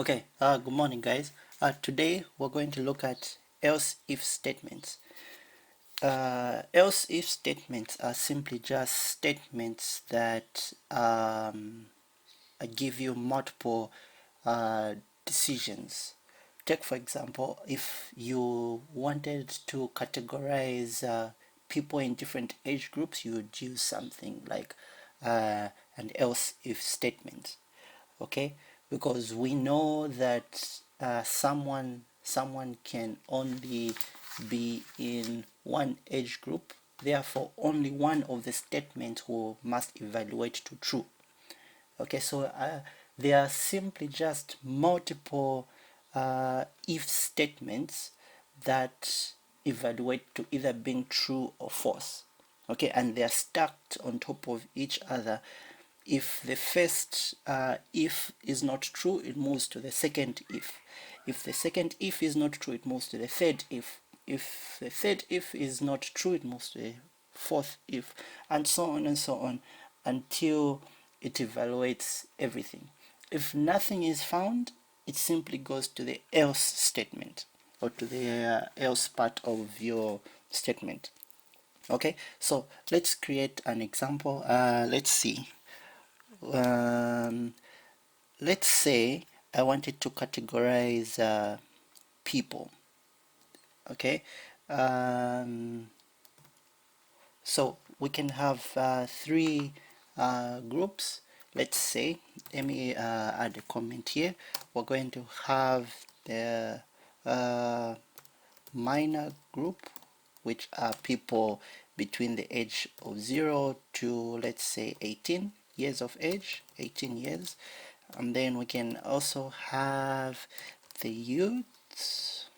Okay, good morning, guys. Today we're going to look at else-if statements. Else-if statements are simply just statements that give you multiple decisions. Take, for example, if you wanted to categorize people in different age groups, you would use something like an else-if statement. Okay, because we know that someone can only be in one age group, therefore only one of the statements will must evaluate to true. Okay, so there are simply just multiple if statements that evaluate to either being true or false. Okay, and they are stacked on top of each other. If the first if is not true, it moves to the second if. If the second if is not true, it moves to the third if. If the third if is not true, it moves to the fourth if, and so on and so on until it evaluates everything. If nothing is found, it simply goes to the else statement, or to the else part of your statement. Okay, so let's create an example. Let's see. Um, let's say I wanted to categorize people. Okay, um, so we can have three groups. Let's say, let me add a comment here. We're going to have the minor group, which are people between the age of 0 to, let's say, 18 years of age, 18 years. And then we can also have the youths.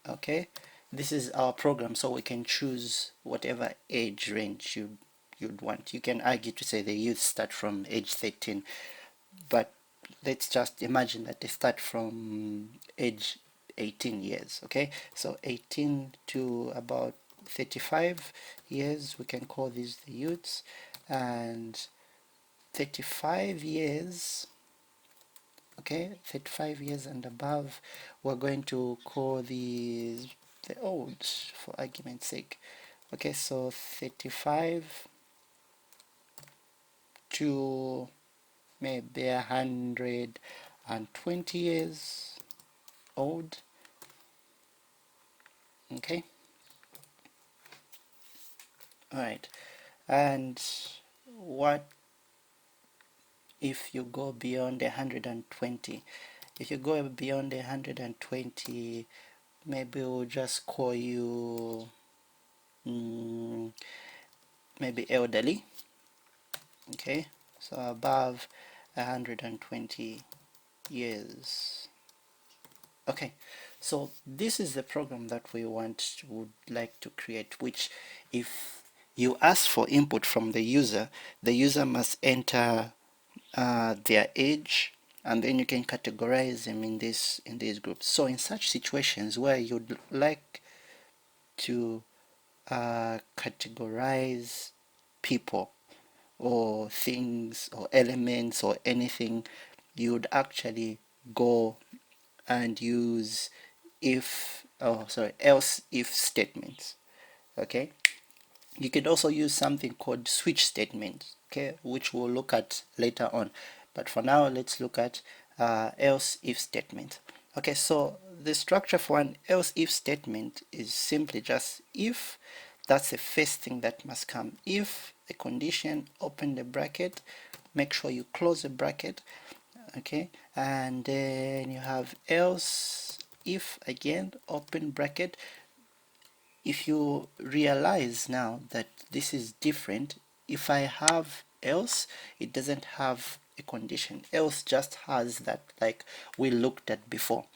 Okay, this is our program, so we can choose whatever age range you'd want. You can argue to say the youth start from age 13, but let's just imagine that they start from age 18 years. Okay, so 18 to about 35 years, we can call these the youths, and 35 years, okay, 35 years and above, we're going to call these the old, for argument's sake. Okay, so 35 to maybe 120 years old. Okay, all right. And what if you go beyond 120? If you go beyond 120, maybe we'll just call you maybe elderly. Okay, so above 120 years. Okay, so this is the program that would like to create, which if you ask for input from the user must enter their age, and then you can categorize them in these groups. So in such situations where you'd like to categorize people or things or elements or anything, you'd actually go and use else if statements. Okay, you could also use something called switch statements, okay, which we'll look at later on, but for now let's look at else if statement. Okay, so the structure for an else if statement is simply just if. That's the first thing that must come. If a condition, open the bracket, make sure you close the bracket. Okay, and then you have else if, again, open bracket. If you realize now that this is different, if I have else, it doesn't have a condition. Else just has that, like we looked at before.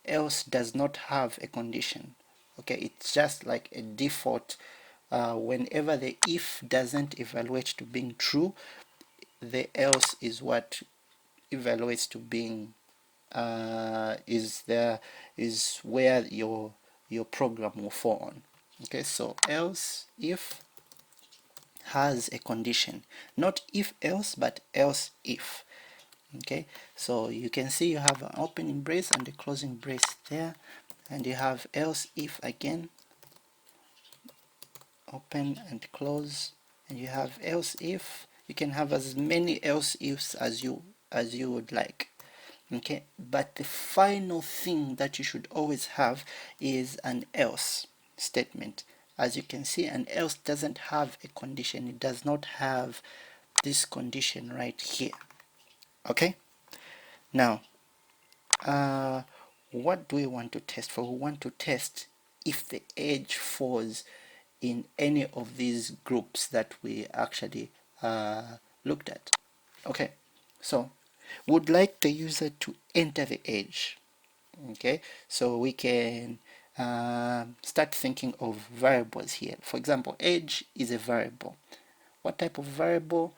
Else does not have a condition. Okay, it's just like a default. Whenever the if doesn't evaluate to being true, the else is what evaluates to being is where your program will fall on. Okay, so else if has a condition, not if else but else if. Okay, so you can see you have an opening brace and a closing brace there, and you have else if again, open and close, and you have else if. You can have as many else ifs as you would like. Okay, but the final thing that you should always have is an else statement. As you can see, an else doesn't have a condition. It does not have this condition right here. Okay, now what do we want to test for? We want to test if the edge falls in any of these groups that we actually looked at. Okay, so would like the user to enter the edge. Okay, so we can start thinking of variables here. For example, age is a variable. What type of variable?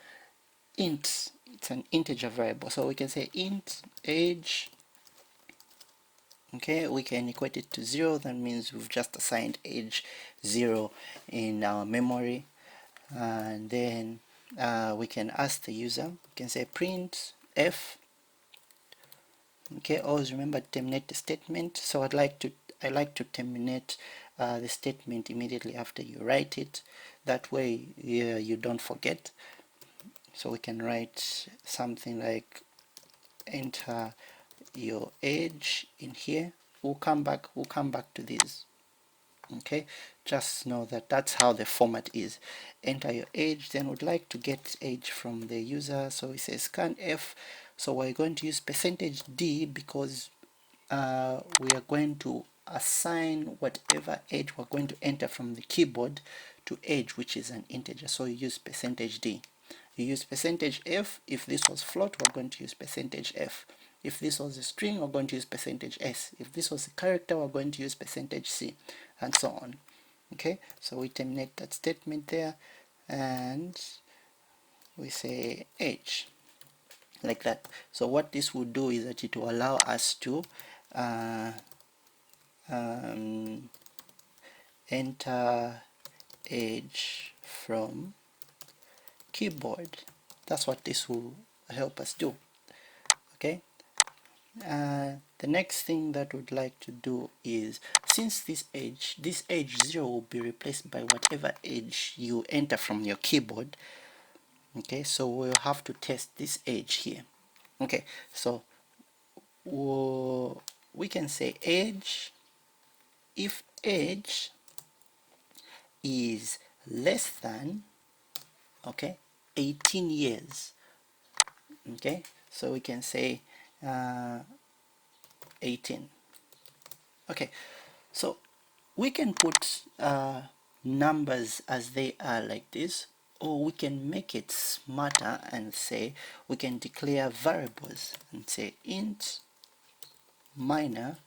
Int. It's an integer variable, so we can say int age. Okay, we can equate it to 0. That means we've just assigned age 0 in our memory, and then we can ask the user. We can say print f. Okay, always remember to terminate the statement. So I like to terminate the statement immediately after you write it. That way you don't forget. So we can write something like enter your age in here. We'll come back to this. Okay, just know that that's how the format is. Enter your age, then would like to get age from the user, so we say scanf. So we're going to use %d because we are going to assign whatever age we're going to enter from the keyboard to age, which is an integer. So you use %d. You use %f. If this was float, we're going to use %f. If this was a string, we're going to use %s. If this was a character, we're going to use %c, and so on. Okay, so we terminate that statement there, and we say age, like that. So what this will do is that it will allow us to enter age from keyboard. That's what this will help us do. Okay, the next thing that we'd like to do is, since this age 0 will be replaced by whatever age you enter from your keyboard. Okay, so we'll have to test this age here. Okay, so we can say age, if age is less than, okay, 18 years. Okay, so we can say 18. Okay, so we can put numbers as they are like this, or we can make it smarter and say we can declare variables and say int minor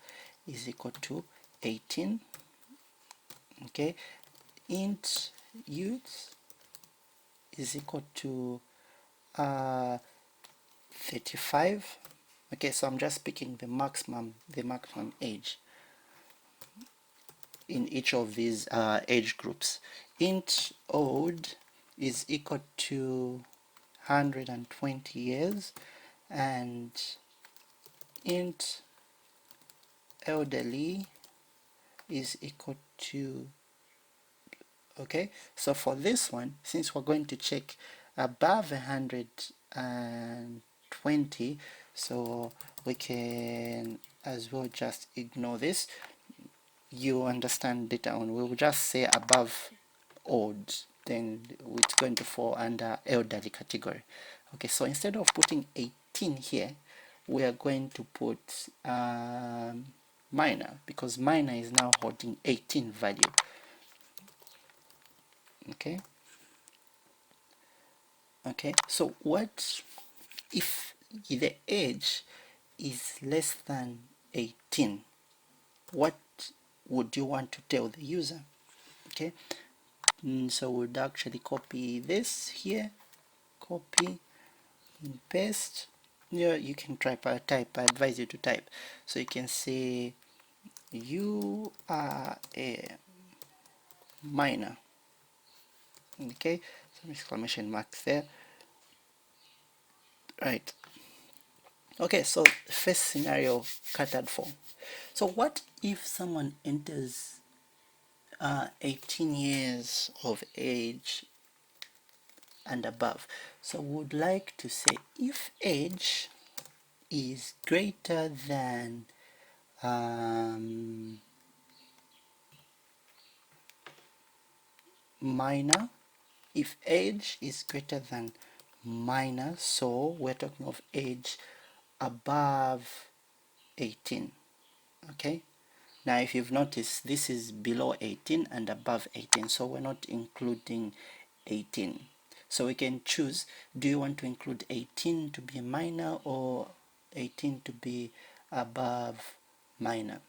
is equal to 18. Okay, int youth is equal to 35. Okay, so I'm just picking the maximum age in each of these age groups. Int old is equal to 120 years, and int elderly is equal to, okay, so for this one, since we're going to check above 120, so we can as well just ignore this. You understand later on, we will just say above old, then it's going to fall under elderly category. Okay, so instead of putting 18 here, we are going to put minor, because minor is now holding 18 value. Okay, so what if the age is less than 18? What would you want to tell the user? Okay, so we'd actually copy this here, copy and paste. Yeah, you can type. I advise you to type. So you can say you are a minor. Okay, some exclamation marks there. Right. Okay, so first scenario catered for. So what if someone enters 18 years of age and above? So would like to say if age is greater than minor, if age is greater than minor, so we're talking of age above 18. Okay, now if you've noticed, this is below 18 and above 18, so we're not including 18. So we can choose, do you want to include 18 to be minor or 18 to be above minor?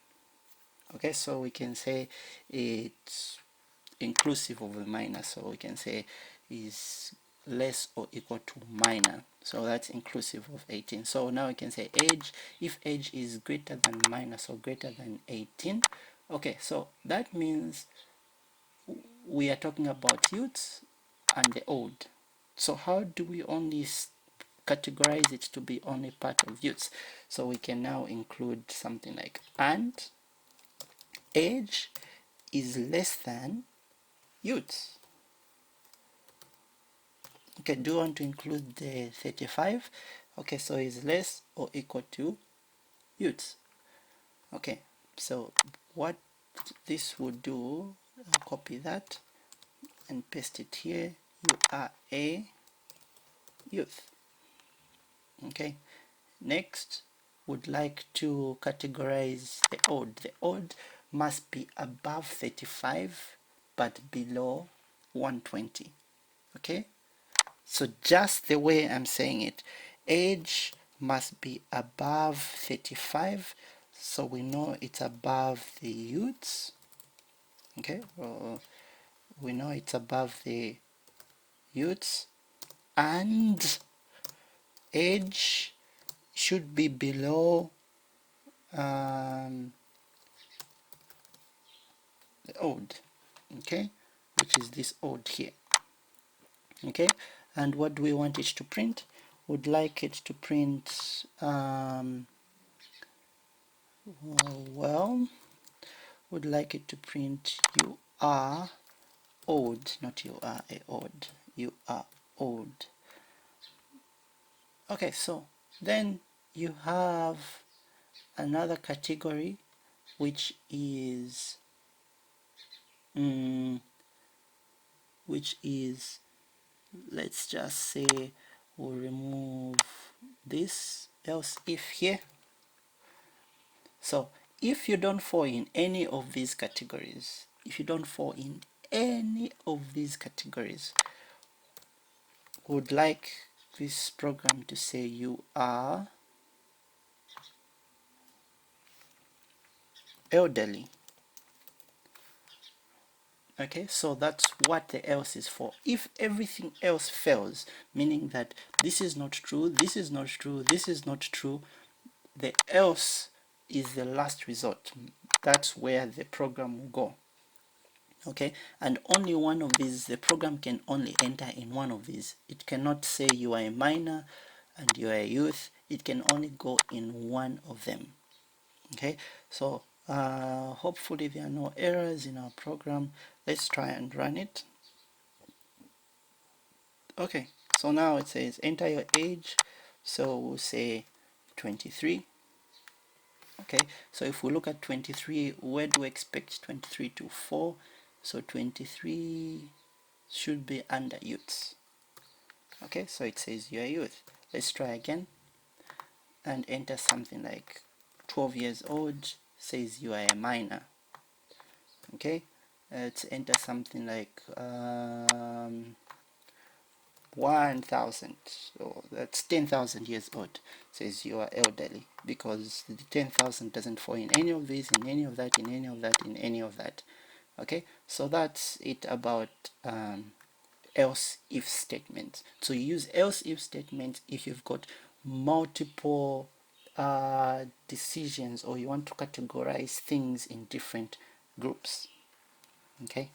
Okay, so we can say it's inclusive of the minor, so we can say is less or equal to minor, so that's inclusive of 18. So now we can say age, if age is greater than minor, so greater than 18. Okay, so that means we are talking about youths and the old. So how do we only categorize it to be only part of youths? So we can now include something like and age is less than youths. Okay, do you want to include the 35? Okay, so is less or equal to youths. Okay, so what this would do, I'll copy that and paste it here. You are a youth. Okay, next would like to categorize the old. The old must be above 35 but below 120. Okay, so just the way I'm saying it, age must be above 35, so we know it's above the youths. Okay, we know it's above the youths, and age should be below the old. Okay, which is this old here. Okay, and what do we want it to print? Would like it to print well, would like it to print you are old, not you are a old, you are old. Okay, so then you have another category which is let's just say we'll remove this else if here. So if you don't fall in any of these categories, if you don't fall in any of these categories, would like this program to say you are elderly. Okay, so that's what the else is for. If everything else fails, meaning that this is not true, this is not true, this is not true, the else is the last resort. That's where the program will go. Okay, and only one of these, the program can only enter in one of these. It cannot say you are a minor and you are a youth. It can only go in one of them. Okay, so hopefully there are no errors in our program. Let's try and run it. Okay, so now it says enter your age, so we'll say 23. Okay, so if we look at 23, where do we expect 23 to fall? So 23 should be under youths. Okay, so it says you're a youth. Let's try again and enter something like 12 years old, says you are a minor. Okay, let's enter something like 1,000, so that's 10,000 years old, says you are elderly, because the 10,000 doesn't fall in any of these, in any of that, in any of that, in any of that. Okay, so that's it about else if statements. So you use else if statements if you've got multiple decisions, or you want to categorize things in different groups. Okay.